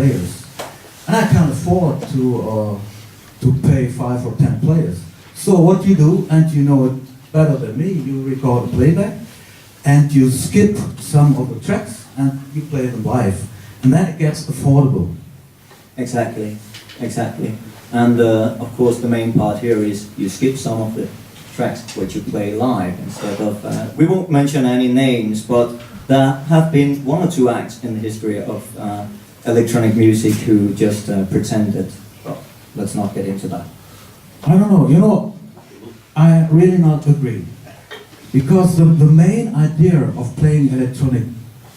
players, and I can't afford to pay 5 or 10 players. So what you do, and you know it better than me, you record a playback, and you skip some of the tracks, and you play them live, and then it gets affordable. Exactly. And of course the main part here is you skip some of the tracks which you play live instead of, we won't mention any names, but there have been 1 or 2 acts in the history of electronic music who just pretended. Well, let's not get into that. I don't know, you know, I really not agree. Because the main idea of playing electronic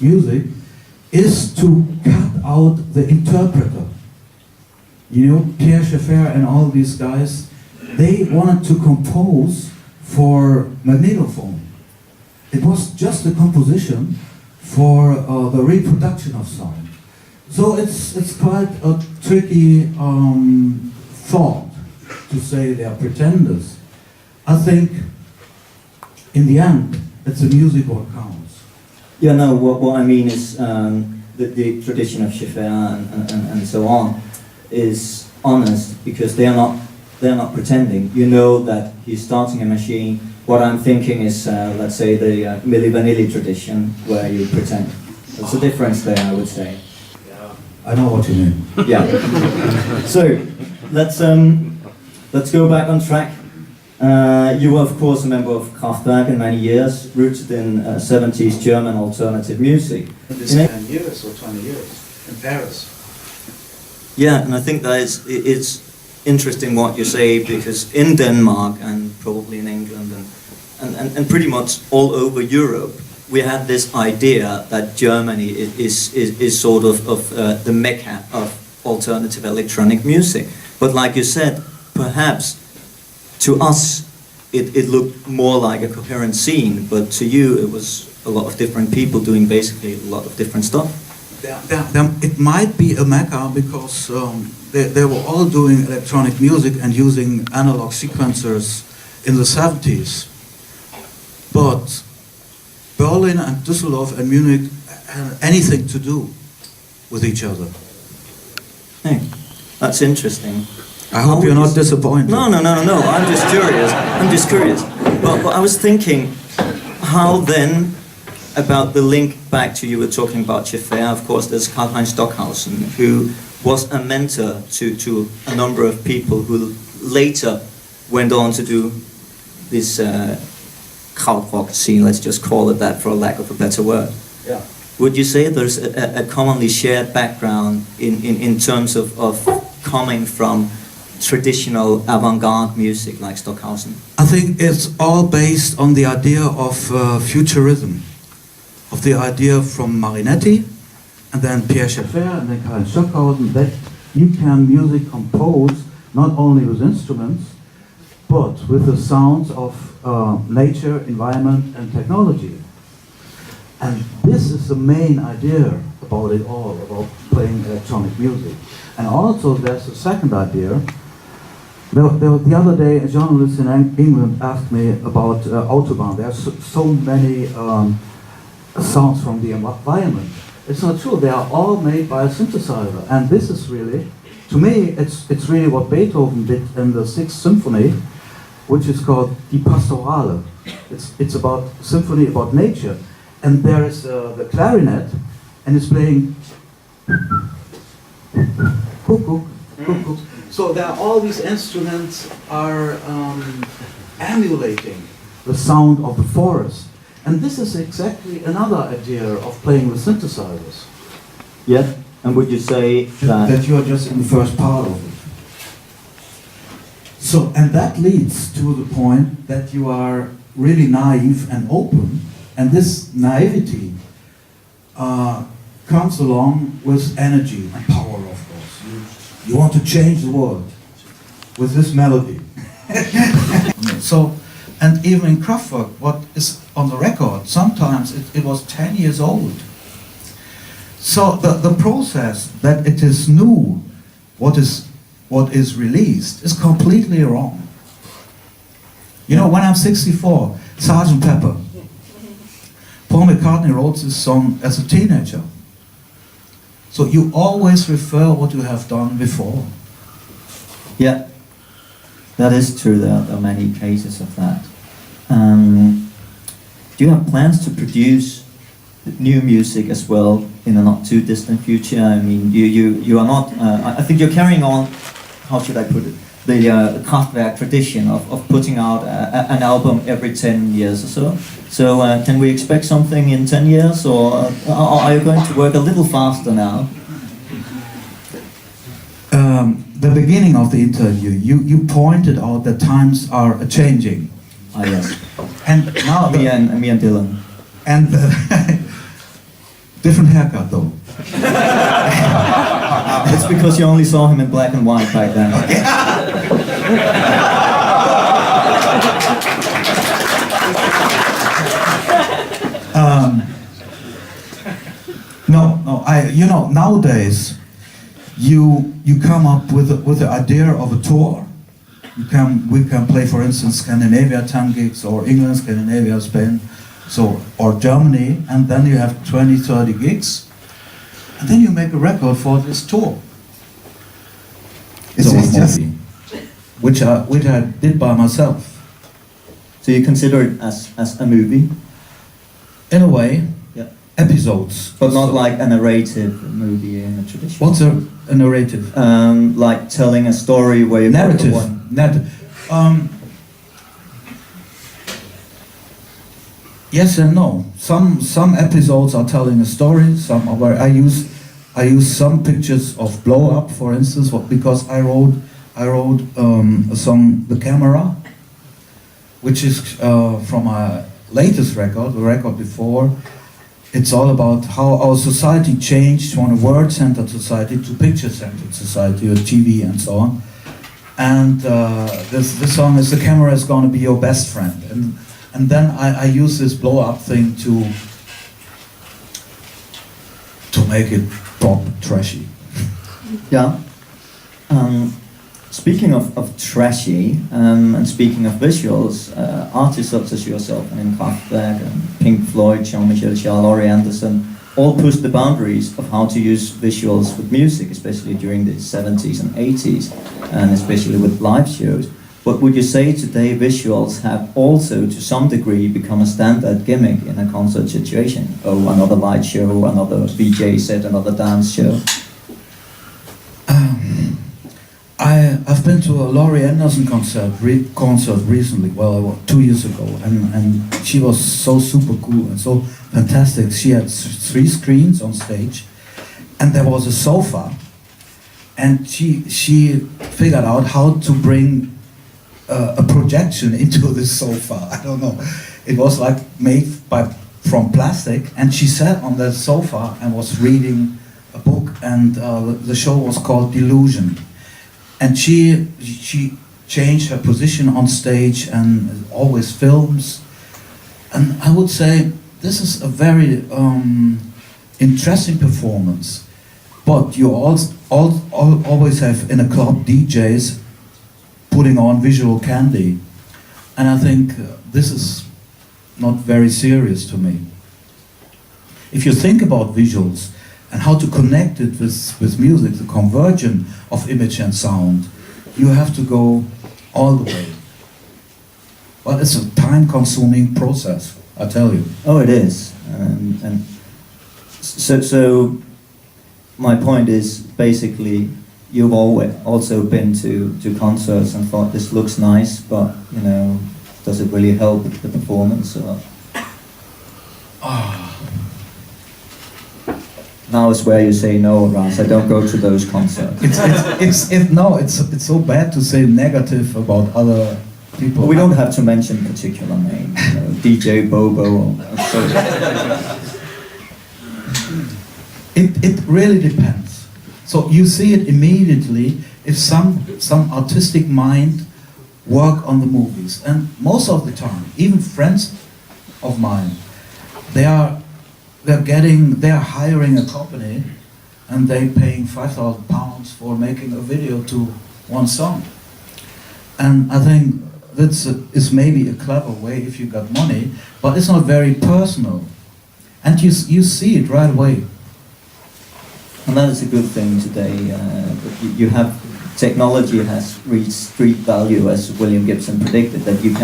music is to cut out the interpreter. You know, Pierre Schaeffer and all these guys, they wanted to compose for magnetophone. It was just a composition for the reproduction of sound. So it's quite a tricky thought to say they are pretenders. I think in the end, it's the music what counts. Yeah, no, what I mean is the tradition of Schaeffer and so on is honest, because they are not pretending. You know that he's starting a machine. What I'm thinking is, let's say, the Milli Vanilli tradition, where you pretend. There's a difference there, I would say. Yeah, I know what you mean. Yeah. So let's go back on track. You were, of course, a member of Kraftwerk in many years, rooted in 70s German alternative music. This 10 years or 20 years in Paris. Yeah, and I think that it's interesting what you say, because in Denmark and probably in England and pretty much all over Europe, we had this idea that Germany is sort of the mecca of alternative electronic music. But like you said, perhaps to us it looked more like a coherent scene, but to you it was a lot of different people doing basically a lot of different stuff. It might be a mecca because they were all doing electronic music and using analog sequencers in the 70s. But Berlin and Düsseldorf and Munich had anything to do with each other. Hey, that's interesting. I hope you're not disappointed. No, I'm just curious. But I was thinking, how then, about the link back to, you were talking about Schaeffer, of course there's Karl Stockhausen, who was a mentor to a number of people who later went on to do this krautrock scene, let's just call it that for a lack of a better word. Yeah. Would you say there's a commonly shared background in terms of coming from traditional avant-garde music like Stockhausen? I think it's all based on the idea of futurism, of the idea from Marinetti, and then Pierre Schaeffer, and then Karl Stockhausen, that you can music compose not only with instruments, but with the sounds of nature, environment, and technology. And this is the main idea about it all, about playing electronic music. And also there's a second idea. The other day, a journalist in England asked me about Autobahn. There are so many sounds from the environment. It's not true. They are all made by a synthesizer. And this is really, to me, it's really what Beethoven did in the 6th Symphony, which is called Die Pastorale. It's about symphony about nature. And there is the clarinet, and it's playing cuckoo, cuckoo. So there are all these instruments are emulating the sound of the forest. And this is exactly another idea of playing with synthesizers. Yeah, and would you say that you are just in the first part of it? So, and that leads to the point that you are really naive and open, and this naivety comes along with energy and power, of course. You want to change the world with this melody. So, and even in Kraftwerk, what is on the record, sometimes it was 10 years old. So the process that it is new, what is released, is completely wrong. You know, when I'm 64, Sgt. Pepper, Paul McCartney wrote this song as a teenager. So you always refer what you have done before. Yeah, that is true. There are many cases of that. Do you have plans to produce new music as well in a not too distant future? I mean, you are not. I think you're carrying on. How should I put it? The Kraftwerk tradition of putting out an album every 10 years or so. So can we expect something in 10 years, or are you going to work a little faster now? The beginning of the interview, you pointed out that times are changing. Ah, yes. And now me and Dylan. And different haircut though. It's because you only saw him in black and white back then. No. Nowadays, you come up with the idea of a tour. We can play, for instance, Scandinavia 10 gigs, or England, Scandinavia, Spain, or Germany, and then you have 20, 30 gigs, and then you make a record for this tour. It's just which I did by myself. So you consider it as a movie? In a way, yeah. Episodes. But not like a narrative movie in a traditional. What's a narrative? Like telling a story where you narrative. Yes and no. Some episodes are telling a story. Some are where I use some pictures of Blow Up, for instance, because I wrote a song, The Camera, which is from my latest record, the record before. It's all about how our society changed from a word-centered society to picture-centered society, or TV and so on. And this song is The Camera is Gonna Be Your Best Friend. And then I use this blow-up thing to make it pop trashy. Yeah. Speaking of trashy, and speaking of visuals, artists such as yourself and Kraftwerk and Pink Floyd, Jean-Michel Jarre, Laurie Anderson, all pushed the boundaries of how to use visuals with music, especially during the 70s and 80s, and especially with live shows. But would you say today visuals have also, to some degree, become a standard gimmick in a concert situation? Oh, another light show, another VJ set, another dance show? I've been to a Laurie Anderson concert recently, 2 years ago, and she was so super cool and so fantastic. She had 3 screens on stage, and there was a sofa, and she figured out how to bring a projection into the sofa. I don't know. It was like made from plastic, and she sat on the sofa and was reading a book, and the show was called Delusion. And she changed her position on stage and always films. And I would say this is a very interesting performance. But you always have in a club DJs putting on visual candy. And I think this is not very serious to me. If you think about visuals, and how to connect it with music, the convergence of image and sound, you have to go all the way. But it's a time-consuming process, I tell you. Oh, it is. And so my point is basically you've always also been to concerts and thought this looks nice, but does it really help the performance? Or? Now is where you say no, Ras. I don't go to those concerts. It's so bad to say negative about other people. Well, we don't have to mention particular names. DJ Bobo. It really depends. So you see it immediately if some artistic mind work on the movies, and most of the time, even friends of mine, they are hiring a company, and they're paying £5,000 for making a video to one song. And I think is maybe a clever way if you got money, but it's not very personal. And you see it right away. And that is a good thing today. You have technology has reached street value, as William Gibson predicted, that you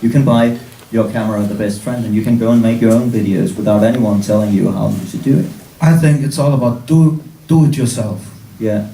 can buy your camera the best friend, and you can go and make your own videos without anyone telling you how you should do it. I think it's all about do it yourself. Yeah.